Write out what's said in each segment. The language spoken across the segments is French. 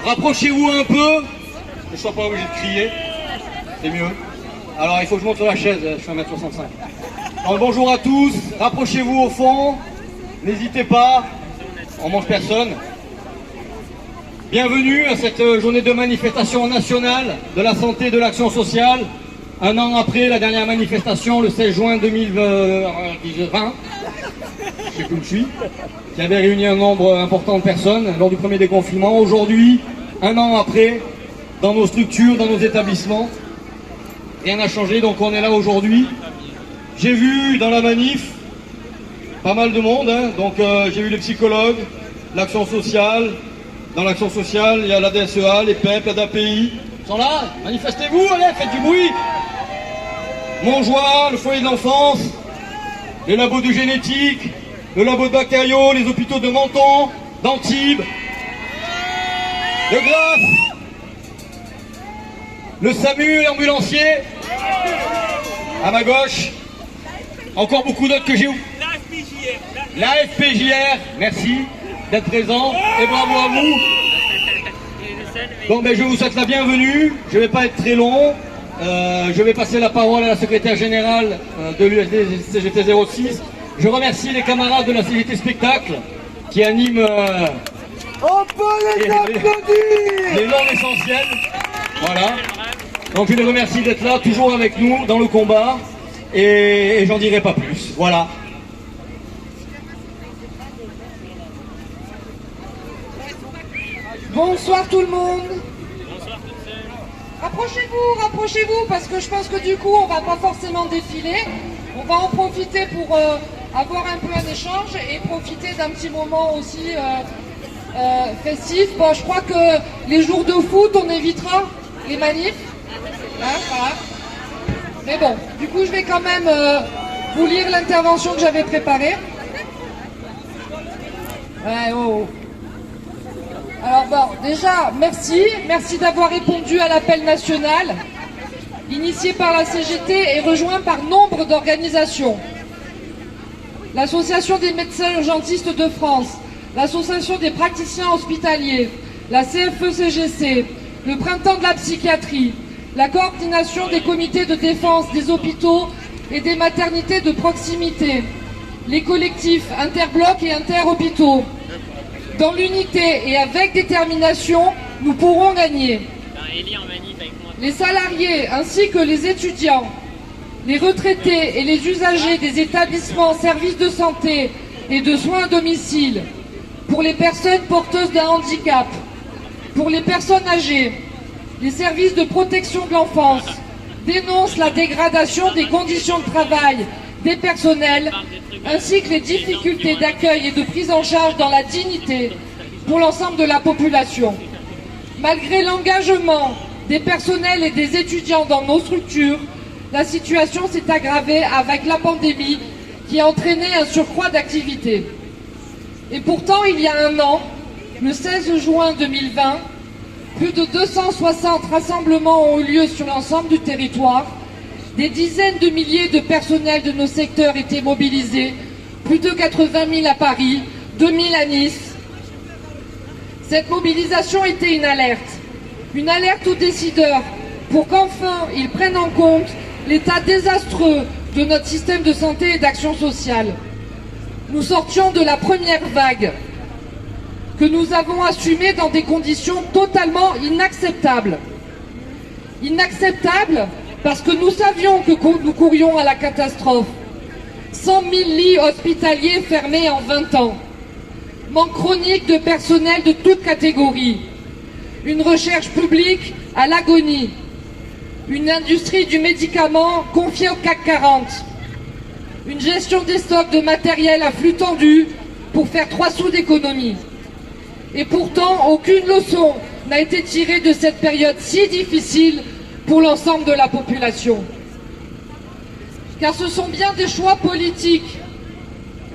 Rapprochez-vous un peu, que je ne sois pas obligé de crier, c'est mieux. Alors il faut que je monte sur la chaise, je suis 1m65. Donc, bonjour à tous, rapprochez-vous au fond, n'hésitez pas, on mange personne. Bienvenue à cette journée de manifestation nationale de la santé et de l'action sociale. Un an après la dernière manifestation, le 16 juin 2020, je sais plus où je suis, qui avait réuni un nombre important de personnes lors du premier déconfinement. Aujourd'hui, un an après, dans nos structures, dans nos établissements, rien n'a changé, donc on est là aujourd'hui. J'ai vu dans la manif pas mal de monde, hein. Donc j'ai vu les psychologues, l'action sociale. Dans l'action sociale, il y a la DSEA, les PEP, la DAPI. Ils sont là, manifestez-vous, allez, faites du bruit. Montjoie, le foyer de l'enfance, les labos de génétique, le labo de bactériaux, les hôpitaux de Menton, d'Antibes, de Grasse, le SAMU, l'ambulancier, à ma gauche, encore beaucoup d'autres que j'ai oubliés. La FPJR, merci d'être présent et bravo à vous. Bon, ben, je vous souhaite la bienvenue, je ne vais pas être très long. Je vais passer la parole à la secrétaire générale de l'USD CGT 06. Je remercie les camarades de la CGT Spectacle qui animent On peut les applaudir. les normes essentielles. Voilà. Donc je les remercie d'être là, toujours avec nous dans le combat. Et j'en dirai pas plus. Voilà. Bonsoir tout le monde. Rapprochez-vous, parce que je pense que du coup, on va pas forcément défiler. On va en profiter pour avoir un peu un échange et profiter d'un petit moment aussi festif. Bon, je crois que les jours de foot, on évitera les manifs. Hein, voilà. Mais bon, du coup, je vais quand même vous lire l'intervention que j'avais préparée. Ouais, oh. Alors bon, déjà, merci d'avoir répondu à l'appel national, initié par la CGT et rejoint par nombre d'organisations. L'Association des médecins urgentistes de France, l'Association des praticiens hospitaliers, la CFE-CGC, le Printemps de la psychiatrie, la coordination des comités de défense des hôpitaux et des maternités de proximité, les collectifs interblocs et interhôpitaux. Dans l'unité et avec détermination, nous pourrons gagner. Les salariés ainsi que les étudiants, les retraités et les usagers des établissements services de santé et de soins à domicile, pour les personnes porteuses d'un handicap, pour les personnes âgées, les services de protection de l'enfance dénoncent la dégradation des conditions de travail des personnels, ainsi que les difficultés d'accueil et de prise en charge dans la dignité pour l'ensemble de la population. Malgré l'engagement des personnels et des étudiants dans nos structures, la situation s'est aggravée avec la pandémie qui a entraîné un surcroît d'activité. Et pourtant, il y a un an, le 16 juin 2020, plus de 260 rassemblements ont eu lieu sur l'ensemble du territoire. Des dizaines de milliers de personnels de nos secteurs étaient mobilisés, plus de 80 000 à Paris, 2 000 à Nice. Cette mobilisation était une alerte aux décideurs pour qu'enfin ils prennent en compte l'état désastreux de notre système de santé et d'action sociale. Nous sortions de la première vague que nous avons assumée dans des conditions totalement inacceptables. Inacceptables parce que nous savions que nous courions à la catastrophe. 100 000 lits hospitaliers fermés en 20 ans. Manque chronique de personnel de toutes catégories. Une recherche publique à l'agonie. Une industrie du médicament confiée au CAC 40. Une gestion des stocks de matériel à flux tendu pour faire 3 sous d'économie. Et pourtant, aucune leçon n'a été tirée de cette période si difficile pour l'ensemble de la population. Car ce sont bien des choix politiques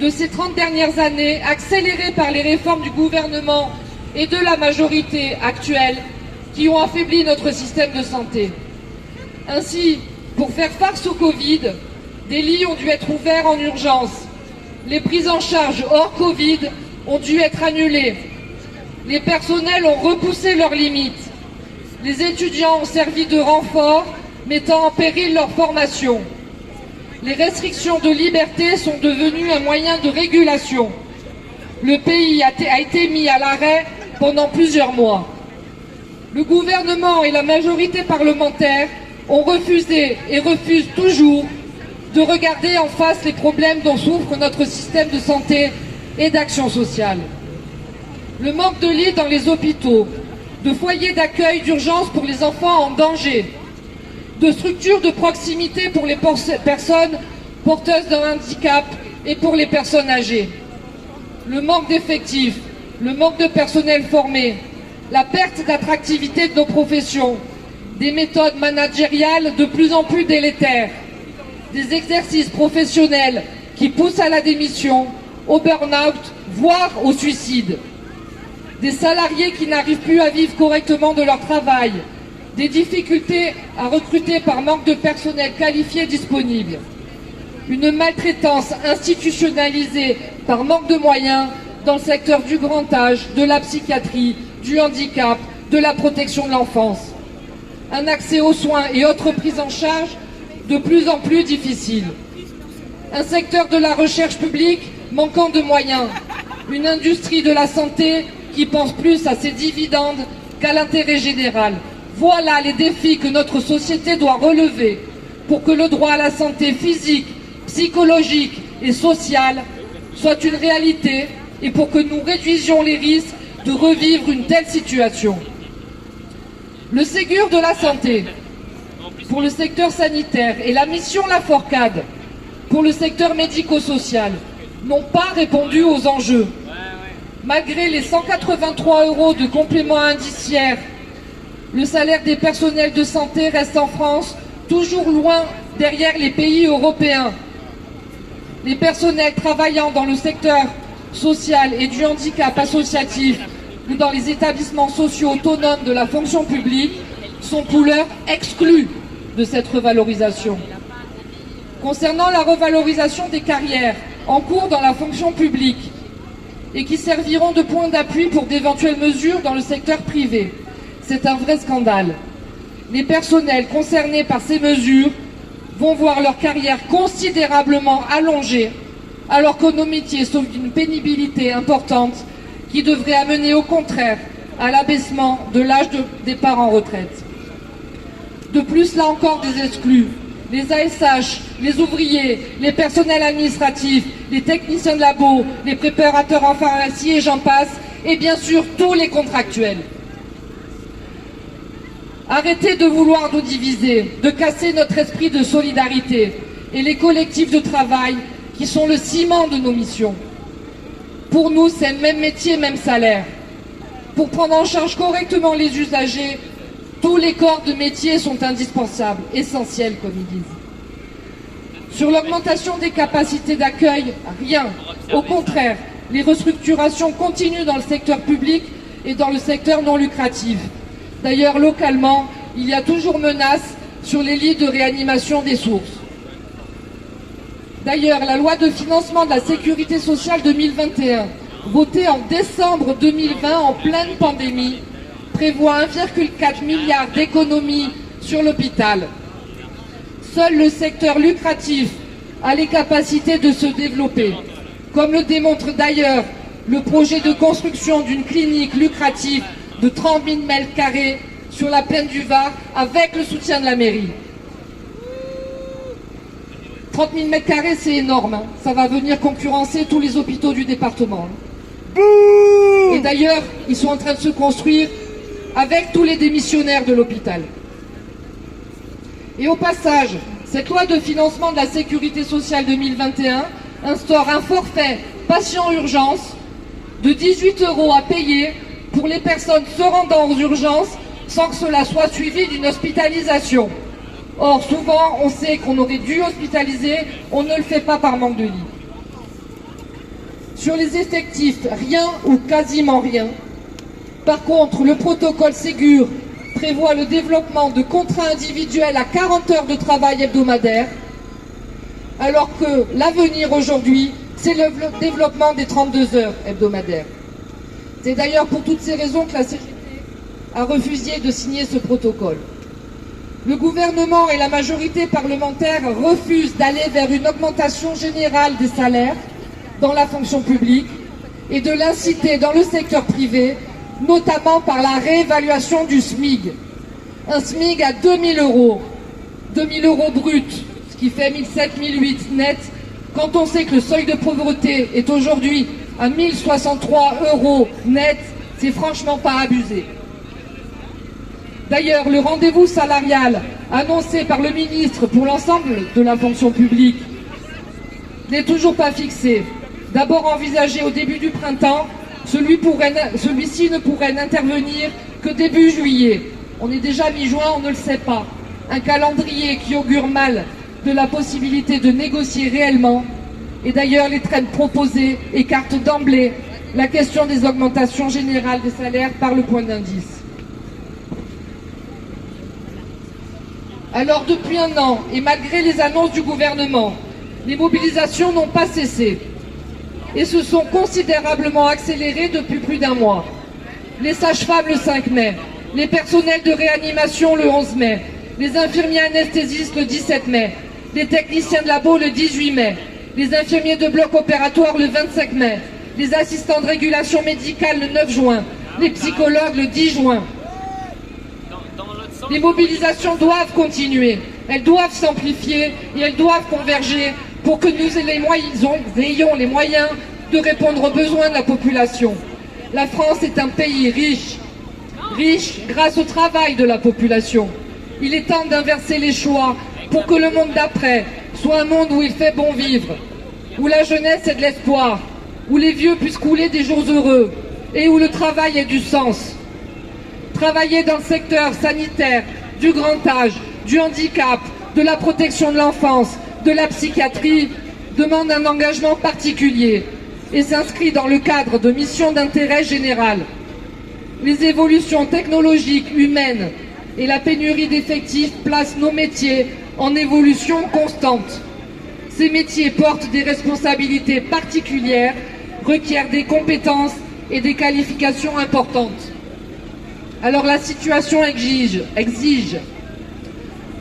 de ces 30 dernières années, accélérés par les réformes du gouvernement et de la majorité actuelle, qui ont affaibli notre système de santé. Ainsi, pour faire face au Covid, des lits ont dû être ouverts en urgence. Les prises en charge hors Covid ont dû être annulées. Les personnels ont repoussé leurs limites. Les étudiants ont servi de renfort, mettant en péril leur formation. Les restrictions de liberté sont devenues un moyen de régulation. Le pays a été mis à l'arrêt pendant plusieurs mois. Le gouvernement et la majorité parlementaire ont refusé et refusent toujours de regarder en face les problèmes dont souffre notre système de santé et d'action sociale. Le manque de lits dans les hôpitaux, de foyers d'accueil d'urgence pour les enfants en danger, de structures de proximité pour les personnes porteuses d'un handicap et pour les personnes âgées. Le manque d'effectifs, le manque de personnel formé, la perte d'attractivité de nos professions, des méthodes managériales de plus en plus délétères, des exercices professionnels qui poussent à la démission, au burn-out, voire au suicide. Des salariés qui n'arrivent plus à vivre correctement de leur travail, des difficultés à recruter par manque de personnel qualifié disponible, une maltraitance institutionnalisée par manque de moyens dans le secteur du grand âge, de la psychiatrie, du handicap, de la protection de l'enfance, un accès aux soins et autres prises en charge de plus en plus difficile, un secteur de la recherche publique manquant de moyens, une industrie de la santé qui pense plus à ses dividendes qu'à l'intérêt général. Voilà les défis que notre société doit relever pour que le droit à la santé physique, psychologique et sociale soit une réalité et pour que nous réduisions les risques de revivre une telle situation. Le Ségur de la santé pour le secteur sanitaire et la mission Laforcade pour le secteur médico-social n'ont pas répondu aux enjeux. Malgré les 183 € de complément indiciaire, le salaire des personnels de santé reste en France toujours loin derrière les pays européens. Les personnels travaillant dans le secteur social et du handicap associatif ou dans les établissements sociaux autonomes de la fonction publique sont pour l'heure exclus de cette revalorisation. Concernant la revalorisation des carrières en cours dans la fonction publique et qui serviront de point d'appui pour d'éventuelles mesures dans le secteur privé, c'est un vrai scandale. Les personnels concernés par ces mesures vont voir leur carrière considérablement allongée, alors que nos métiers sont d'une pénibilité importante qui devrait amener au contraire à l'abaissement de l'âge de départ en retraite. De plus, là encore, des exclus. Les ASH, les ouvriers, les personnels administratifs, les techniciens de labo, les préparateurs en pharmacie et j'en passe, et bien sûr tous les contractuels. Arrêtez de vouloir nous diviser, de casser notre esprit de solidarité et les collectifs de travail qui sont le ciment de nos missions. Pour nous, c'est même métier, même salaire. Pour prendre en charge correctement les usagers, tous les corps de métier sont indispensables, essentiels comme ils disent. Sur l'augmentation des capacités d'accueil, rien. Au contraire, les restructurations continuent dans le secteur public et dans le secteur non lucratif. D'ailleurs, localement, il y a toujours menace sur les lits de réanimation des sources. D'ailleurs, la loi de financement de la sécurité sociale 2021, votée en décembre 2020 en pleine pandémie, prévoit 1,4 milliard d'économies sur l'hôpital. Seul le secteur lucratif a les capacités de se développer, comme le démontre d'ailleurs le projet de construction d'une clinique lucrative de 30 000 m² sur la plaine du Var avec le soutien de la mairie. 30 000 m², c'est énorme, hein. Ça va venir concurrencer tous les hôpitaux du département. Et d'ailleurs, ils sont en train de se construire avec tous les démissionnaires de l'hôpital. Et au passage, cette loi de financement de la sécurité sociale 2021 instaure un forfait patient urgence de 18 € à payer pour les personnes se rendant aux urgences sans que cela soit suivi d'une hospitalisation. Or, souvent, on sait qu'on aurait dû hospitaliser, on ne le fait pas par manque de lits. Sur les effectifs, rien ou quasiment rien. Par contre, le protocole Ségur prévoit le développement de contrats individuels à 40 heures de travail hebdomadaire, alors que l'avenir aujourd'hui, c'est le développement des 32 heures hebdomadaires. C'est d'ailleurs pour toutes ces raisons que la CGT a refusé de signer ce protocole. Le gouvernement et la majorité parlementaire refusent d'aller vers une augmentation générale des salaires dans la fonction publique et de l'inciter dans le secteur privé, notamment par la réévaluation du SMIG. Un SMIG à 2000 €, 2000 € bruts, ce qui fait 1700, 1008 net, quand on sait que le seuil de pauvreté est aujourd'hui à 1063 € net, c'est franchement pas abusé. D'ailleurs, le rendez-vous salarial annoncé par le ministre pour l'ensemble de la fonction publique n'est toujours pas fixé. D'abord envisagé au début du printemps, celui-ci ne pourrait n'intervenir que début juillet. On est déjà mi-juin, on ne le sait pas. Un calendrier qui augure mal de la possibilité de négocier réellement. Et d'ailleurs, les trends proposés écartent d'emblée la question des augmentations générales des salaires par le point d'indice. Alors depuis un an, et malgré les annonces du gouvernement, les mobilisations n'ont pas cessé et se sont considérablement accélérées depuis plus d'un mois. Les sages-femmes le 5 mai, les personnels de réanimation le 11 mai, les infirmiers anesthésistes le 17 mai, les techniciens de labo le 18 mai, les infirmiers de bloc opératoire le 25 mai, les assistants de régulation médicale le 9 juin, les psychologues le 10 juin. Les mobilisations doivent continuer, elles doivent s'amplifier et elles doivent converger pour que nous ayons les moyens de répondre aux besoins de la population. La France est un pays riche, riche grâce au travail de la population. Il est temps d'inverser les choix pour que le monde d'après soit un monde où il fait bon vivre, où la jeunesse ait de l'espoir, où les vieux puissent couler des jours heureux et où le travail ait du sens. Travailler dans le secteur sanitaire, du grand âge, du handicap, de la protection de l'enfance, de la psychiatrie, demande un engagement particulier et s'inscrit dans le cadre de missions d'intérêt général. Les évolutions technologiques, humaines et la pénurie d'effectifs placent nos métiers en évolution constante. Ces métiers portent des responsabilités particulières, requièrent des compétences et des qualifications importantes. Alors la situation exige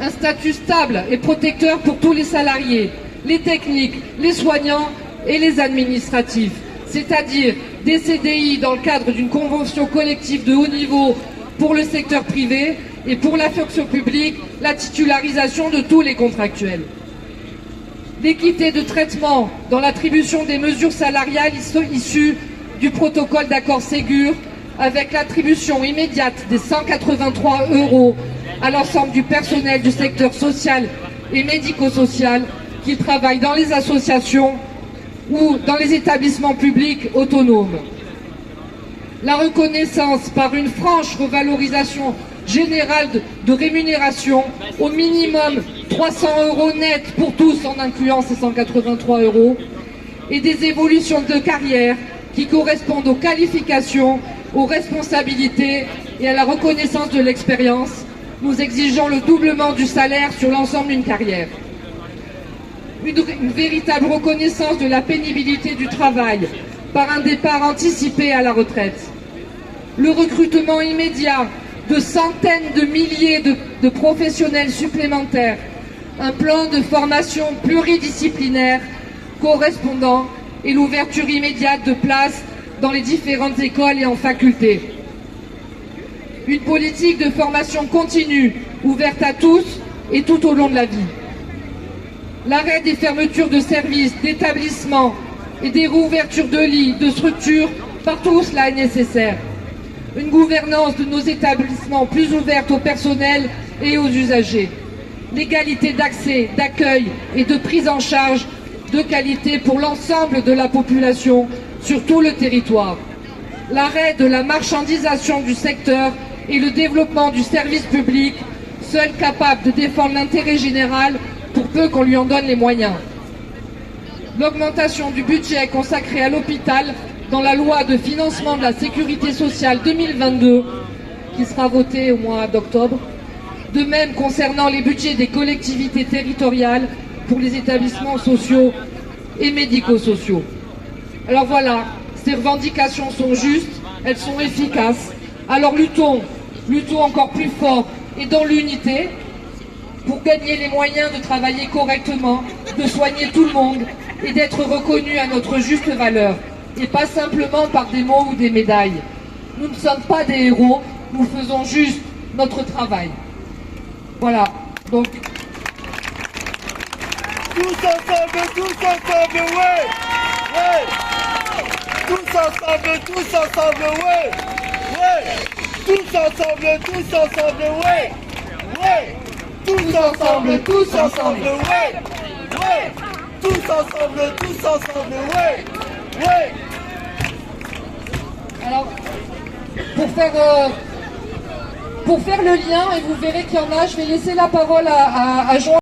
un statut stable et protecteur pour tous les salariés, les techniques, les soignants et les administratifs, c'est-à-dire des CDI dans le cadre d'une convention collective de haut niveau pour le secteur privé et pour la fonction publique, la titularisation de tous les contractuels. L'équité de traitement dans l'attribution des mesures salariales issues du protocole d'accord Ségur, avec l'attribution immédiate des 183 € à l'ensemble du personnel du secteur social et médico-social qui travaille dans les associations ou dans les établissements publics autonomes. La reconnaissance par une franche revalorisation générale de rémunération, au minimum 300 € net pour tous en incluant ces 183 €, et des évolutions de carrière qui correspondent aux qualifications, aux responsabilités et à la reconnaissance de l'expérience. Nous exigeons le doublement du salaire sur l'ensemble d'une carrière. Une véritable reconnaissance de la pénibilité du travail par un départ anticipé à la retraite. Le recrutement immédiat de centaines de milliers de professionnels supplémentaires. Un plan de formation pluridisciplinaire correspondant et l'ouverture immédiate de places dans les différentes écoles et en facultés. Une politique de formation continue, ouverte à tous et tout au long de la vie. L'arrêt des fermetures de services, d'établissements et des réouvertures de lits, de structures, partout où cela est nécessaire. Une gouvernance de nos établissements plus ouverte au personnel et aux usagers. L'égalité d'accès, d'accueil et de prise en charge de qualité pour l'ensemble de la population sur tout le territoire. L'arrêt de la marchandisation du secteur et le développement du service public, seul capable de défendre l'intérêt général pour peu qu'on lui en donne les moyens. L'augmentation du budget consacré à l'hôpital dans la loi de financement de la sécurité sociale 2022, qui sera votée au mois d'octobre. De même concernant les budgets des collectivités territoriales pour les établissements sociaux et médico-sociaux. Alors voilà, ces revendications sont justes, elles sont efficaces. Alors luttons encore plus fort et dans l'unité pour gagner les moyens de travailler correctement, de soigner tout le monde et d'être reconnus à notre juste valeur, et pas simplement par des mots ou des médailles. Nous ne sommes pas des héros, nous faisons juste notre travail. Voilà, donc... Tous ensemble, ouais! Ouais! Tous ensemble, ouais! Ouais! Tous ensemble, ouais! Ouais! Tous ensemble, ouais! Ouais! Tous ensemble, ouais! Ouais! Alors, pour faire le lien, et vous verrez qu'il y en a, je vais laisser la parole à Jean.